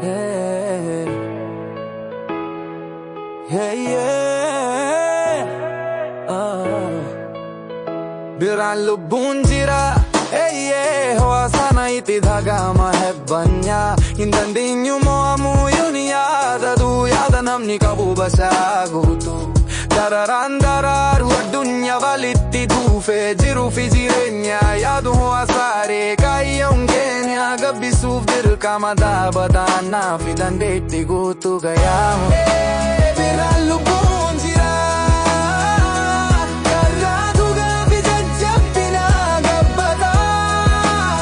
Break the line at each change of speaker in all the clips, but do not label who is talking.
yeah, yeah, yeah. Biraan lubbuun jira, hawa sana itti dhaga'ama hebbanya. Hin dandeenyu mo'amuu yoon yaada namni qabu basaa guutuu. Dararaan daraaru addunyaa walitti dhuufee jiruu fi jireenya yaadu hawaasaaree kaayyoon keenya gabbisuuf dirqama dhaabataan naaf dandeetti guutuu gayyaama. Biraan lubbuun jira, karraatu gaafi jajjabina gabbataa,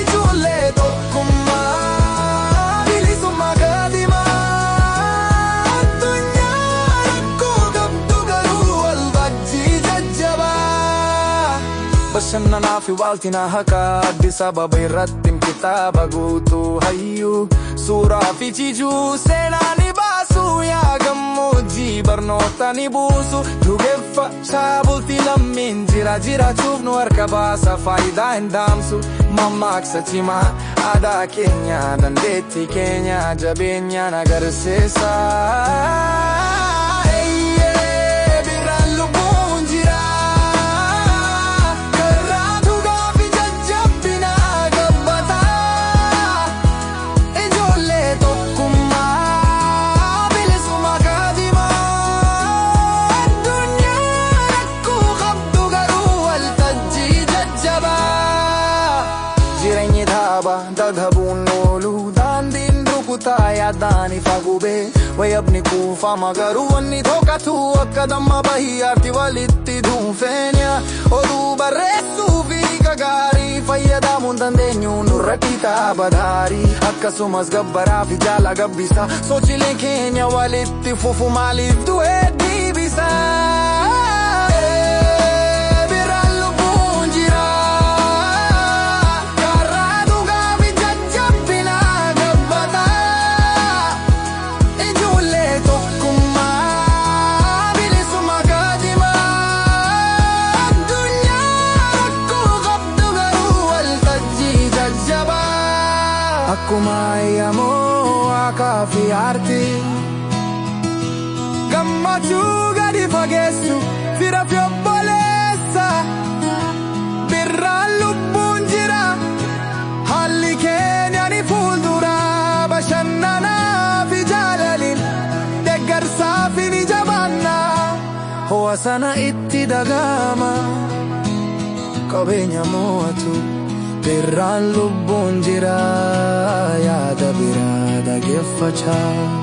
ijoollee tokkummaa bilisummaa kaadhimaa. Addunyaa rakkoo qabdu garuu wal wajjii jajjabaa. Bashannanaa fi waaltina haqaa Addis Ababa irratti kitaaba guutuu hayyuu suuraa fi jijuu seenaa ni baasu yaa gammoojjii barnoota ni buusu. Dhugeeffachaa bultii lammiin jiraachuuf nu harka baasa faayidaa hin daamsu. Mammaaksa cimaa aadaa keenya dandeettii keenya jabeenyaan agarsiisa. Jireenyi dhaaba dadhabuun oolu daandiin rukutaa yaadaan ifa gubee wayabni kuufama garuu wanni tokkatu akka damma bahiyyaatti walitti dhuunfeenya. Oduu barreessuu fi gagaarii fayyadamuun dandeenyu nurra kitaaba daarii akkasumas gabbaraa fi jaala gabbisa sochiileen keenya walitti fufu maaliif du'ee deebisa. Akkuma ayyamoo waaqa fi aartii gammachuu gadi fageessu fira fi obboleessa. Biraan lubbuun jira, haalli keenya ni fuuldura. Bashannanaa fi jaalaliin deeggarsaa fi ni jabaanna. Hawa sana itti dhaga'ama qabeenya mo'atu. Biraan lubbuun jira, yaada biraa dhageeffachaa.